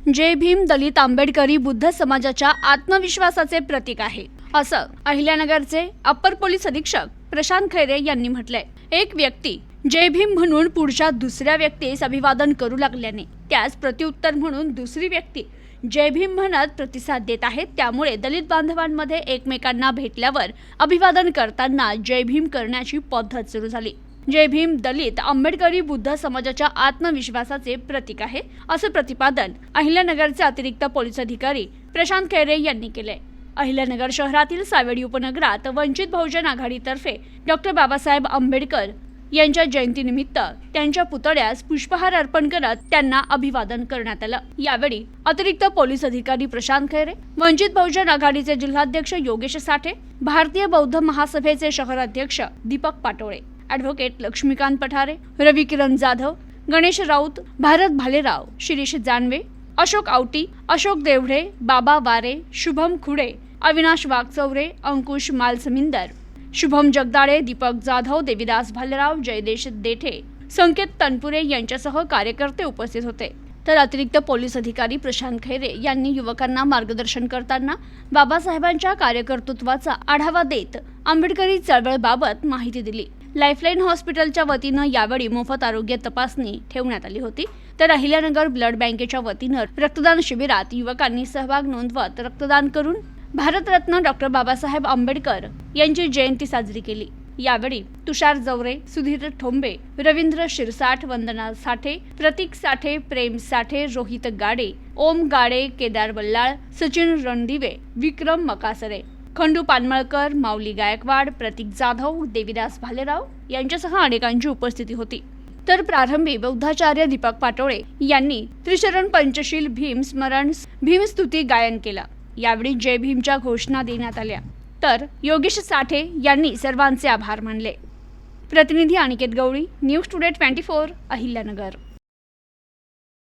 जय भीम दलित आंबेडकरी बुद्ध समाजाच्या आत्मविश्वासाचे प्रतीक आहे, असं अहिल्यानगरचे अप्पर पोलीस अधीक्षक प्रशांत खैरे यांनी म्हटलंय। एक व्यक्ती जय भीम म्हणून पुढच्या दुसऱ्या व्यक्तीस अभिवादन करू लागल्याने त्यास प्रत्युत्तर म्हणून दुसरी व्यक्ती जय भीम म्हणत प्रतिसाद देत आहे। त्यामुळे दलित बांधवांमध्ये एकमेकांना भेटल्यावर अभिवादन करताना जय भीम करण्याची पद्धत सुरू झाली। जय भीम दलित आंबेडकरी बुद्ध समाजाच्या आत्मविश्वासाचे प्रतीक आहे, असं प्रतिपादन अहिल्यानगरचे अतिरिक्त पोलीस अधिकारी प्रशांत खैरे यांनी केले। अहिल्यानगर शहरातील सावेडी उपनगरात वंचित बहुजन आघाडीतर्फे डॉक्टर बाबासाहेब आंबेडकर यांच्या जयंतीनिमित्त त्यांच्या पुतळ्यास पुष्पहार अर्पण करत त्यांना अभिवादन करण्यात आलं। यावेळी अतिरिक्त पोलीस अधिकारी प्रशांत खैरे, वंचित बहुजन आघाडीचे जिल्हाध्यक्ष योगेश साठे, भारतीय बौद्ध महासभेचे शहराध्यक्ष दीपक पाटोळे, ॲडव्होकेट लक्ष्मीकांत पठारे, रवी किरण जाधव, गणेश राऊत, भारत भालेराव, शिरीष जानवे, अशोक आवटी, अशोक देवढे, बाबा वारे, शुभम खुडे, अविनाश वाघचौरे, अंकुश मालसमिंदर, शुभम जगदाळे, दीपक जाधव, देवीदास भालेराव, जयदेश देठे, संकेत तनपुरे यांच्यासह कार्यकर्ते उपस्थित होते। तर अतिरिक्त पोलीस अधिकारी प्रशांत खैरे यांनी युवकांना मार्गदर्शन करताना बाबासाहेबांच्या कार्यकर्तृत्वाचा आढावा देत आंबेडकरी चळवळीबाबत माहिती दिली। लाईफलाईन हॉस्पिटलच्या वतीनं यावेळी मोफत आरोग्य तपासणी ठेवण्यात आली होती। तर अहिल्यानगर ब्लड बँकेच्या वतीनं रक्तदान शिबिरात युवकांनी सहभाग नोंदवत रक्तदान करून भारतरत्न डॉक्टर बाबासाहेब आंबेडकर यांची जयंती साजरी केली। यावेळी तुषार जवरे, सुधीर ठोंबे, रवींद्र शिरसाठ, वंदना साठे, प्रतीक साठे, प्रेम साठे, रोहित गाडे, ओम गाडे, केदार बल्लाळ, सचिन रणदिवे, विक्रम मकासरे, खंडू पानमळकर, माऊली गायकवाड, प्रतीक जाधव, देवीदास भालेराव यांच्यासह अनेकांची उपस्थिती होती। तर प्रारंभी बौद्धाचार्य दीपक पाटोळे यांनी त्रिशरण पंचशील भीम स्मरण भीमस्तुती गायन केला। यावेळी जय भीमच्या घोषणा देण्यात आल्या। तर योगेश साठे यांनी सर्वांचे आभार मानले। प्रतिनिधी अनिकेत गवळी, न्यूज टुडे 24, अहिल्यानगर।